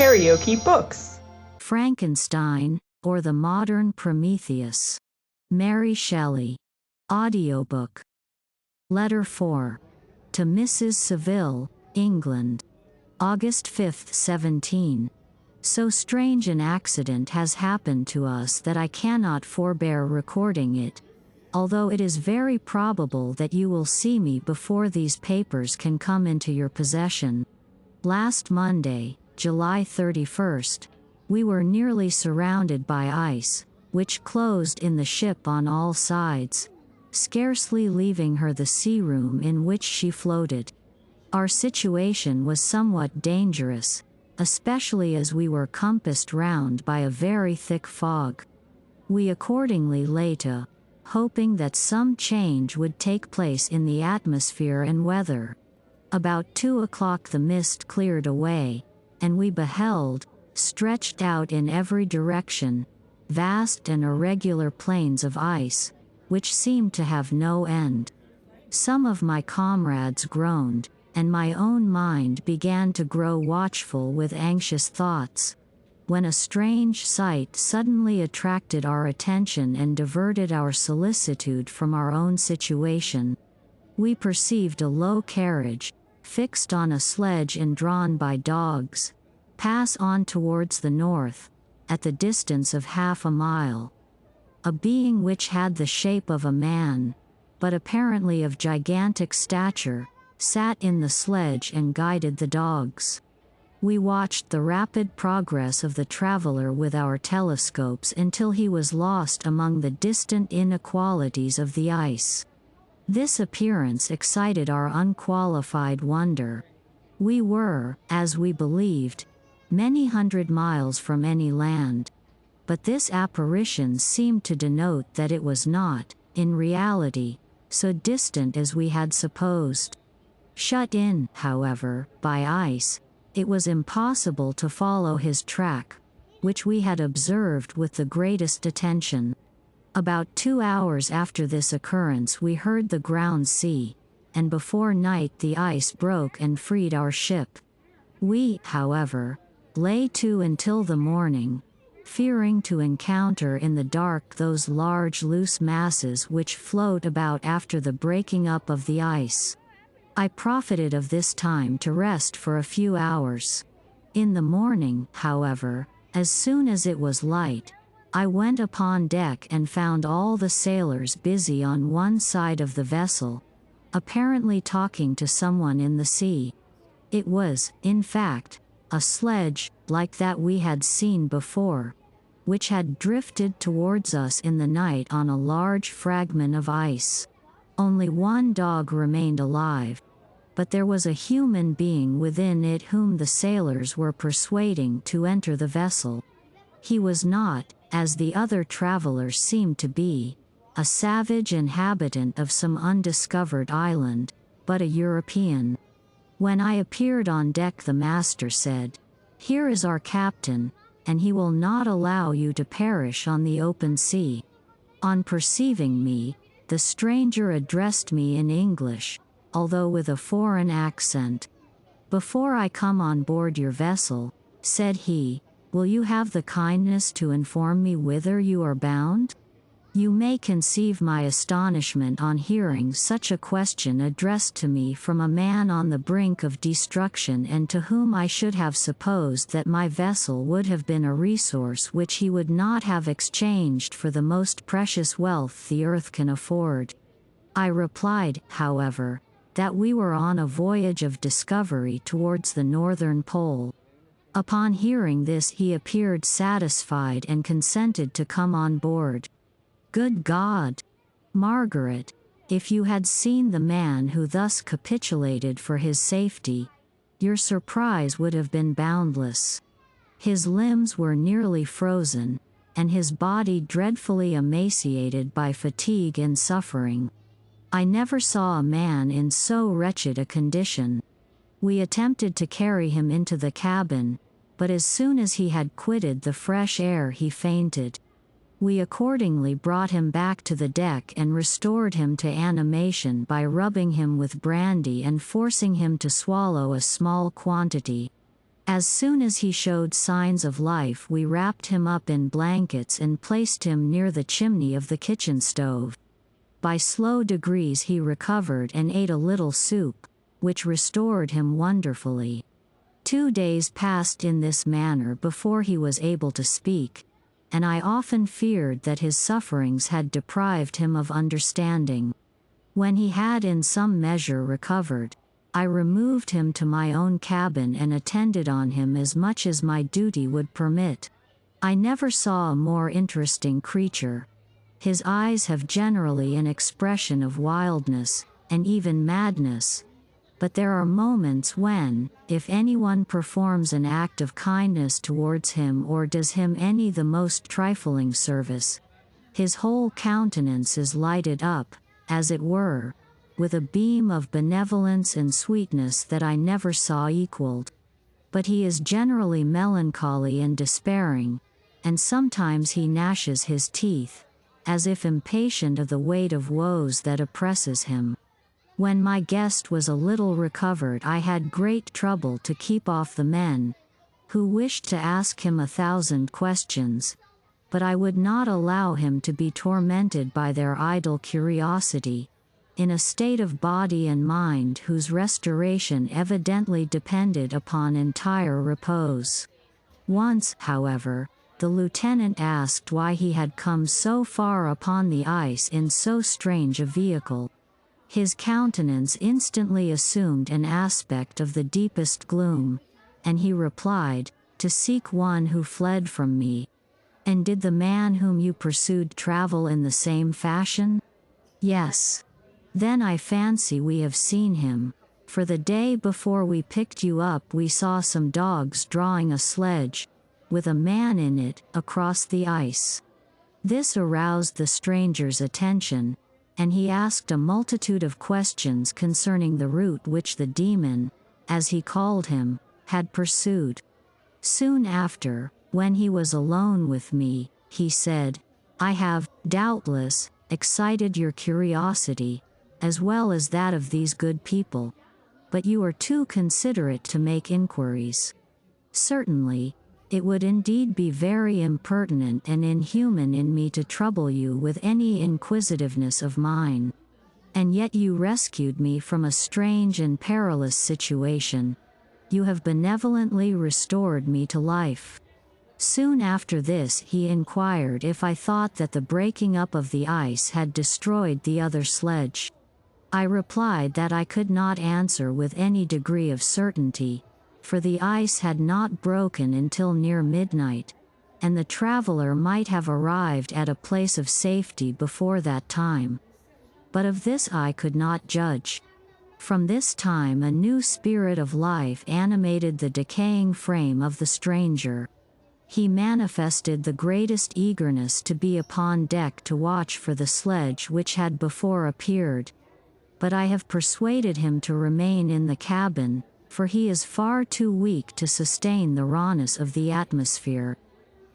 KaraokeBooks. Frankenstein, or the Modern Prometheus. Mary Shelley. Audiobook. Letter 4. To Mrs. Seville, England. August 5, 17. So strange an accident has happened to us that I cannot forbear recording it, although it is very probable that you will see me before these papers can come into your possession. Last Monday, July 31st, we were nearly surrounded by ice, which closed in the ship on all sides, scarcely leaving her the sea room in which she floated. Our situation was somewhat dangerous, especially as we were compassed round by a very thick fog. We accordingly lay to, hoping that some change would take place in the atmosphere and weather. About 2 o'clock the mist cleared away, and we beheld, stretched out in every direction, vast and irregular plains of ice, which seemed to have no end. Some of my comrades groaned, and my own mind began to grow watchful with anxious thoughts, when a strange sight suddenly attracted our attention and diverted our solicitude from our own situation. We perceived a low carriage, fixed on a sledge and drawn by dogs, pass on towards the north, at the distance of half a mile. A being which had the shape of a man, but apparently of gigantic stature, sat in the sledge and guided the dogs. We watched the rapid progress of the traveler with our telescopes until he was lost among the distant inequalities of the ice. This appearance excited our unqualified wonder. We were, as we believed, many hundred miles from any land, but this apparition seemed to denote that it was not, in reality, so distant as we had supposed. Shut in, however, by ice, it was impossible to follow his track, which we had observed with the greatest attention. About 2 hours after this occurrence we heard the ground sea, and before night the ice broke and freed our ship. We, however, lay to until the morning, fearing to encounter in the dark those large loose masses which float about after the breaking up of the ice. I profited of this time to rest for a few hours. In the morning, however, as soon as it was light, I went upon deck and found all the sailors busy on one side of the vessel, apparently talking to someone in the sea. It was, in fact, a sledge, like that we had seen before, which had drifted towards us in the night on a large fragment of ice. Only one dog remained alive, but there was a human being within it whom the sailors were persuading to enter the vessel. He was not, as the other travelers seemed to be, a savage inhabitant of some undiscovered island, but a European. When I appeared on deck the master said, "Here is our captain, and he will not allow you to perish on the open sea." On perceiving me, the stranger addressed me in English, although with a foreign accent. "Before I come on board your vessel," said he, "will you have the kindness to inform me whither you are bound?" You may conceive my astonishment on hearing such a question addressed to me from a man on the brink of destruction and to whom I should have supposed that my vessel would have been a resource which he would not have exchanged for the most precious wealth the earth can afford. I replied, however, that we were on a voyage of discovery towards the northern pole. Upon hearing this he appeared satisfied and consented to come on board. Good God! Margaret, if you had seen the man who thus capitulated for his safety, your surprise would have been boundless. His limbs were nearly frozen, and his body dreadfully emaciated by fatigue and suffering. I never saw a man in so wretched a condition. We attempted to carry him into the cabin, but as soon as he had quitted the fresh air he fainted. We accordingly brought him back to the deck and restored him to animation by rubbing him with brandy and forcing him to swallow a small quantity. As soon as he showed signs of life, we wrapped him up in blankets and placed him near the chimney of the kitchen stove. By slow degrees he recovered and ate a little soup, which restored him wonderfully. 2 days passed in this manner before he was able to speak, and I often feared that his sufferings had deprived him of understanding. When he had in some measure recovered, I removed him to my own cabin and attended on him as much as my duty would permit. I never saw a more interesting creature. His eyes have generally an expression of wildness, and even madness. But there are moments when, if anyone performs an act of kindness towards him or does him any the most trifling service, his whole countenance is lighted up, as it were, with a beam of benevolence and sweetness that I never saw equaled. But he is generally melancholy and despairing, and sometimes he gnashes his teeth, as if impatient of the weight of woes that oppresses him. When my guest was a little recovered, I had great trouble to keep off the men, who wished to ask him 1,000 questions, but I would not allow him to be tormented by their idle curiosity, in a state of body and mind whose restoration evidently depended upon entire repose. Once, however, the lieutenant asked why he had come so far upon the ice in so strange a vehicle. His countenance instantly assumed an aspect of the deepest gloom, and he replied, "To seek one who fled from me." "And did the man whom you pursued travel in the same fashion?" "Yes." "Then I fancy we have seen him, for the day before we picked you up we saw some dogs drawing a sledge, with a man in it, across the ice." This aroused the stranger's attention, and he asked a multitude of questions concerning the route which the demon, as he called him, had pursued. Soon after, when he was alone with me, he said, "I have, doubtless, excited your curiosity, as well as that of these good people. But you are too considerate to make inquiries. Certainly, it would indeed be very impertinent and inhuman in me to trouble you with any inquisitiveness of mine. And yet you rescued me from a strange and perilous situation. You have benevolently restored me to life." Soon after this he inquired if I thought that the breaking up of the ice had destroyed the other sledge. I replied that I could not answer with any degree of certainty, for the ice had not broken until near midnight, and the traveler might have arrived at a place of safety before that time. But of this I could not judge. From this time a new spirit of life animated the decaying frame of the stranger. He manifested the greatest eagerness to be upon deck to watch for the sledge which had before appeared. But I have persuaded him to remain in the cabin, for he is far too weak to sustain the rawness of the atmosphere.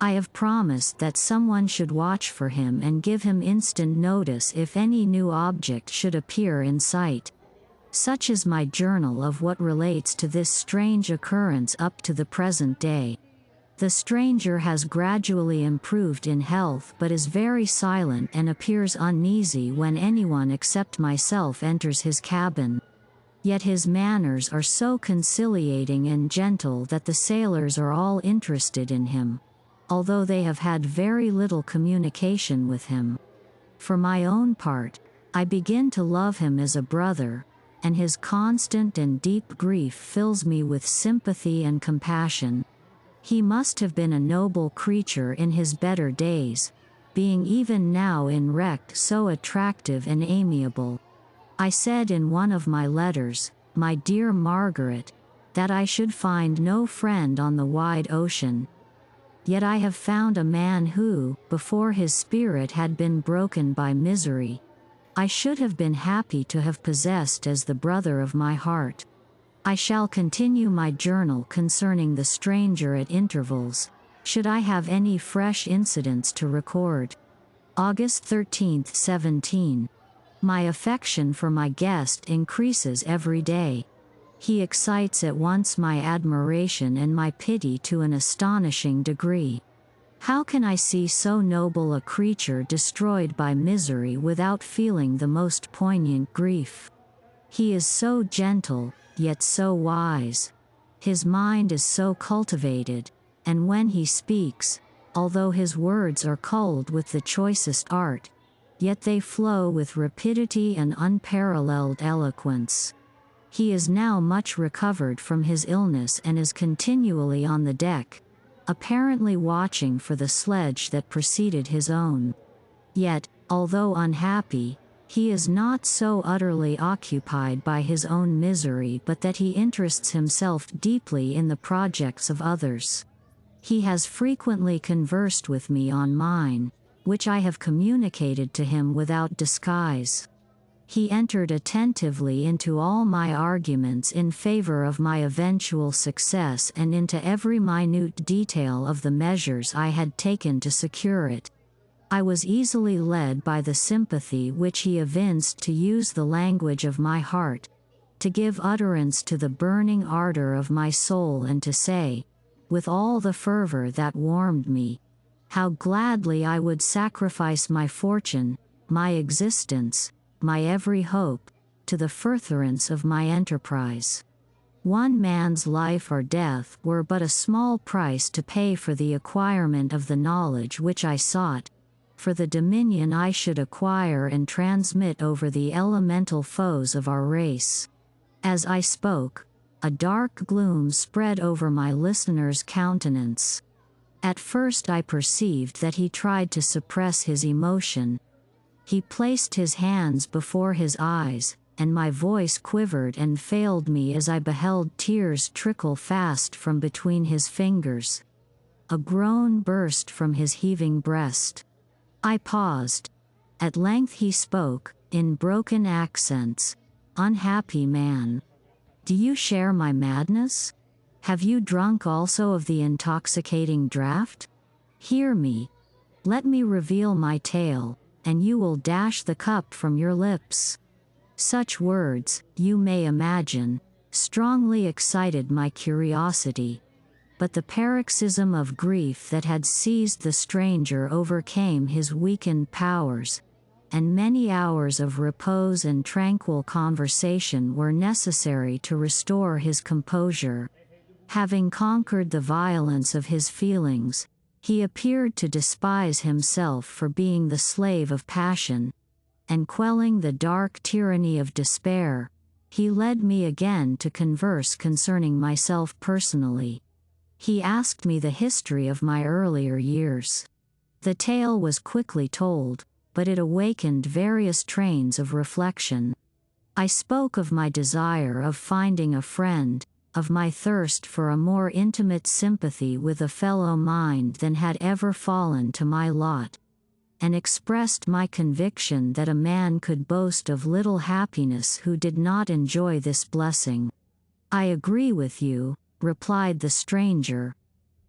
I have promised that someone should watch for him and give him instant notice if any new object should appear in sight. Such is my journal of what relates to this strange occurrence up to the present day. The stranger has gradually improved in health but is very silent and appears uneasy when anyone except myself enters his cabin. Yet his manners are so conciliating and gentle that the sailors are all interested in him, although they have had very little communication with him. For my own part, I begin to love him as a brother, and his constant and deep grief fills me with sympathy and compassion. He must have been a noble creature in his better days, being even now in wreck so attractive and amiable. I said in one of my letters, "My dear Margaret," that I should find no friend on the wide ocean. Yet I have found a man who, before his spirit had been broken by misery, I should have been happy to have possessed as the brother of my heart. I shall continue my journal concerning the stranger at intervals, should I have any fresh incidents to record. August 13, 17. My affection for my guest increases every day. He excites at once my admiration and my pity to an astonishing degree. How can I see so noble a creature destroyed by misery without feeling the most poignant grief? He is so gentle, yet so wise. His mind is so cultivated, and when he speaks, although his words are culled with the choicest art, yet they flow with rapidity and unparalleled eloquence. He is now much recovered from his illness and is continually on the deck, apparently watching for the sledge that preceded his own. Yet, although unhappy, he is not so utterly occupied by his own misery but that he interests himself deeply in the projects of others. He has frequently conversed with me on mine, which I have communicated to him without disguise. He entered attentively into all my arguments in favor of my eventual success and into every minute detail of the measures I had taken to secure it. I was easily led by the sympathy which he evinced to use the language of my heart, to give utterance to the burning ardor of my soul and to say, with all the fervor that warmed me, how gladly I would sacrifice my fortune, my existence, my every hope, to the furtherance of my enterprise. One man's life or death were but a small price to pay for the acquirement of the knowledge which I sought, for the dominion I should acquire and transmit over the elemental foes of our race. As I spoke, a dark gloom spread over my listener's countenance. At first I perceived that he tried to suppress his emotion. He placed his hands before his eyes, and my voice quivered and failed me as I beheld tears trickle fast from between his fingers. A groan burst from his heaving breast. I paused. At length he spoke, in broken accents, "Unhappy man! Do you share my madness? Have you drunk also of the intoxicating draught? Hear me. Let me reveal my tale, and you will dash the cup from your lips." Such words, you may imagine, strongly excited my curiosity. But the paroxysm of grief that had seized the stranger overcame his weakened powers, and many hours of repose and tranquil conversation were necessary to restore his composure. Having conquered the violence of his feelings, he appeared to despise himself for being the slave of passion, and quelling the dark tyranny of despair, he led me again to converse concerning myself personally. He asked me the history of my earlier years. The tale was quickly told, but it awakened various trains of reflection. I spoke of my desire of finding a friend, of my thirst for a more intimate sympathy with a fellow mind than had ever fallen to my lot, and expressed my conviction that a man could boast of little happiness who did not enjoy this blessing. "I agree with you," replied the stranger.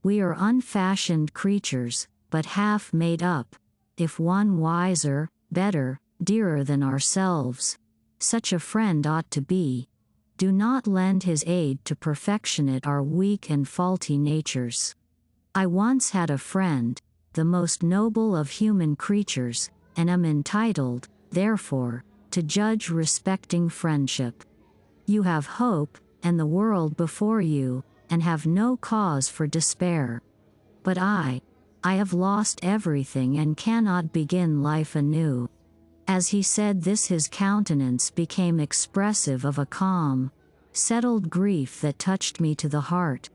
"We are unfashioned creatures, but half made up, if one wiser, better, dearer than ourselves. Such a friend ought to be. Do not lend his aid to perfectionate our weak and faulty natures. I once had a friend, the most noble of human creatures, and am entitled, therefore, to judge respecting friendship. You have hope, and the world before you, and have no cause for despair. But I have lost everything and cannot begin life anew." As he said this his countenance became expressive of a calm, settled grief that touched me to the heart.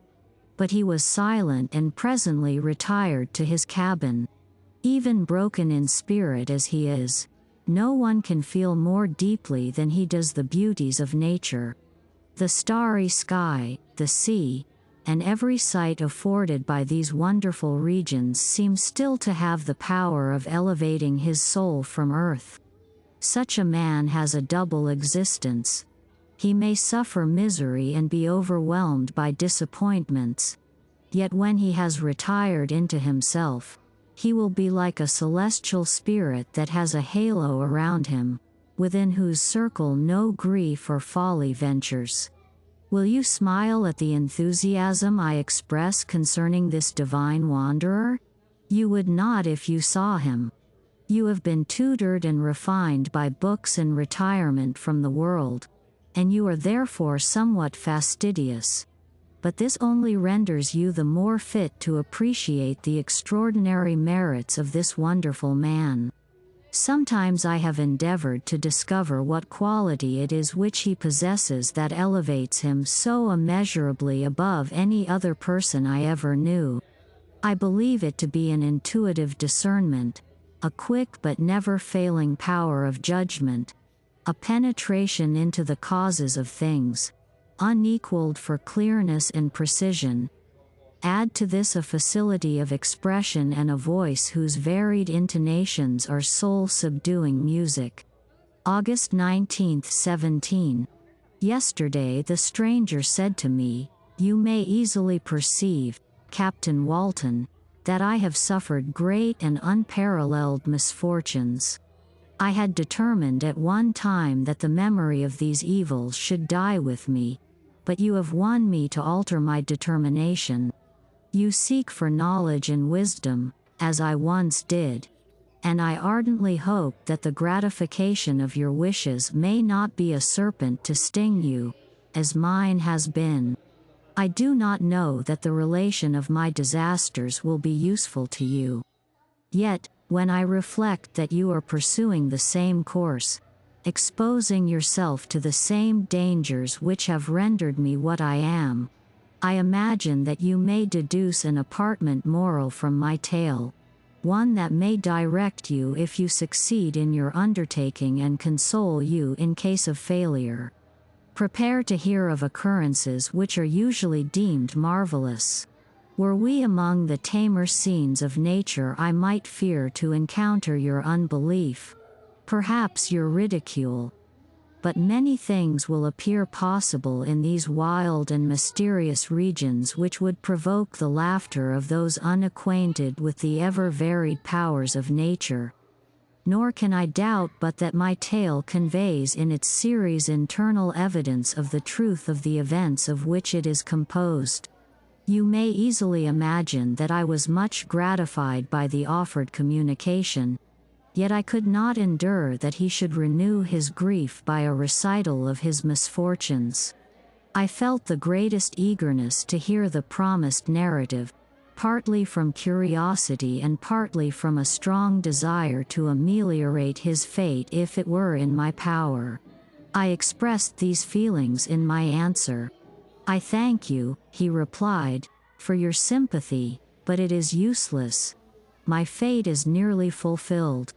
But he was silent and presently retired to his cabin. Even broken in spirit as he is, no one can feel more deeply than he does the beauties of nature. The starry sky, the sea, and every sight afforded by these wonderful regions seem still to have the power of elevating his soul from earth. Such a man has a double existence. He may suffer misery and be overwhelmed by disappointments, yet when he has retired into himself, he will be like a celestial spirit that has a halo around him, within whose circle no grief or folly ventures. Will you smile at the enthusiasm I express concerning this divine wanderer? You would not if you saw him. You have been tutored and refined by books and retirement from the world, and you are therefore somewhat fastidious. But this only renders you the more fit to appreciate the extraordinary merits of this wonderful man. Sometimes I have endeavored to discover what quality it is which he possesses that elevates him so immeasurably above any other person I ever knew. I believe it to be an intuitive discernment, a quick but never failing power of judgment, a penetration into the causes of things, unequaled for clearness and precision. Add to this a facility of expression and a voice whose varied intonations are soul-subduing music. August 19, 17. Yesterday the stranger said to me, "You may easily perceive, Captain Walton, that I have suffered great and unparalleled misfortunes. I had determined at one time that the memory of these evils should die with me, but you have won me to alter my determination. You seek for knowledge and wisdom, as I once did, and I ardently hope that the gratification of your wishes may not be a serpent to sting you, as mine has been. I do not know that the relation of my disasters will be useful to you. Yet, when I reflect that you are pursuing the same course, exposing yourself to the same dangers which have rendered me what I am, I imagine that you may deduce an apparent moral from my tale, one that may direct you if you succeed in your undertaking and console you in case of failure. Prepare to hear of occurrences which are usually deemed marvelous. Were we among the tamer scenes of nature, I might fear to encounter your unbelief, perhaps your ridicule. But many things will appear possible in these wild and mysterious regions which would provoke the laughter of those unacquainted with the ever-varied powers of nature. Nor can I doubt but that my tale conveys in its series internal evidence of the truth of the events of which it is composed. You may easily imagine that I was much gratified by the offered communication, yet I could not endure that he should renew his grief by a recital of his misfortunes. I felt the greatest eagerness to hear the promised narrative, partly from curiosity and partly from a strong desire to ameliorate his fate if it were in my power. I expressed these feelings in my answer. "I thank you," he replied, "for your sympathy, but it is useless. My fate is nearly fulfilled.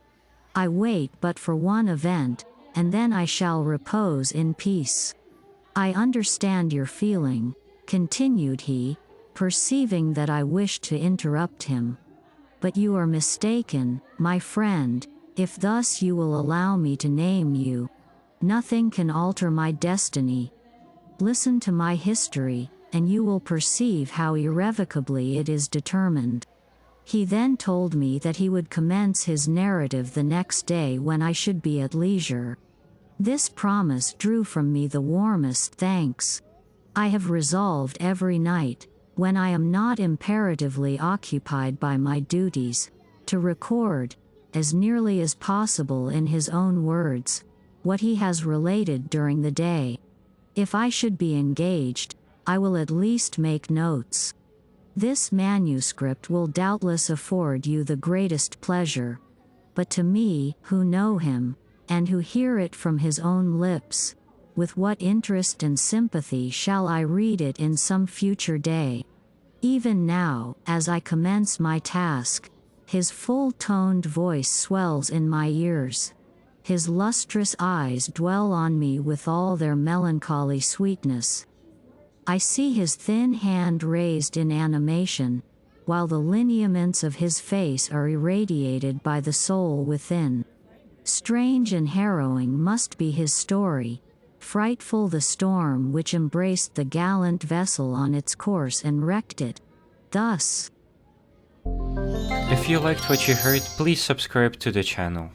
I wait but for one event, and then I shall repose in peace. I understand your feeling," continued he, perceiving that I wished to interrupt him. "But you are mistaken, my friend, if thus you will allow me to name you. Nothing can alter my destiny. Listen to my history, and you will perceive how irrevocably it is determined." He then told me that he would commence his narrative the next day when I should be at leisure. This promise drew from me the warmest thanks. I have resolved every night, when I am not imperatively occupied by my duties, to record, as nearly as possible in his own words, what he has related during the day. If I should be engaged, I will at least make notes. This manuscript will doubtless afford you the greatest pleasure, but to me, who know him, and who hear it from his own lips, with what interest and sympathy shall I read it in some future day? Even now, as I commence my task, his full-toned voice swells in my ears. His lustrous eyes dwell on me with all their melancholy sweetness. I see his thin hand raised in animation, while the lineaments of his face are irradiated by the soul within. Strange and harrowing must be his story, frightful the storm which embraced the gallant vessel on its course and wrecked it. Thus. If you liked what you heard, please subscribe to the channel.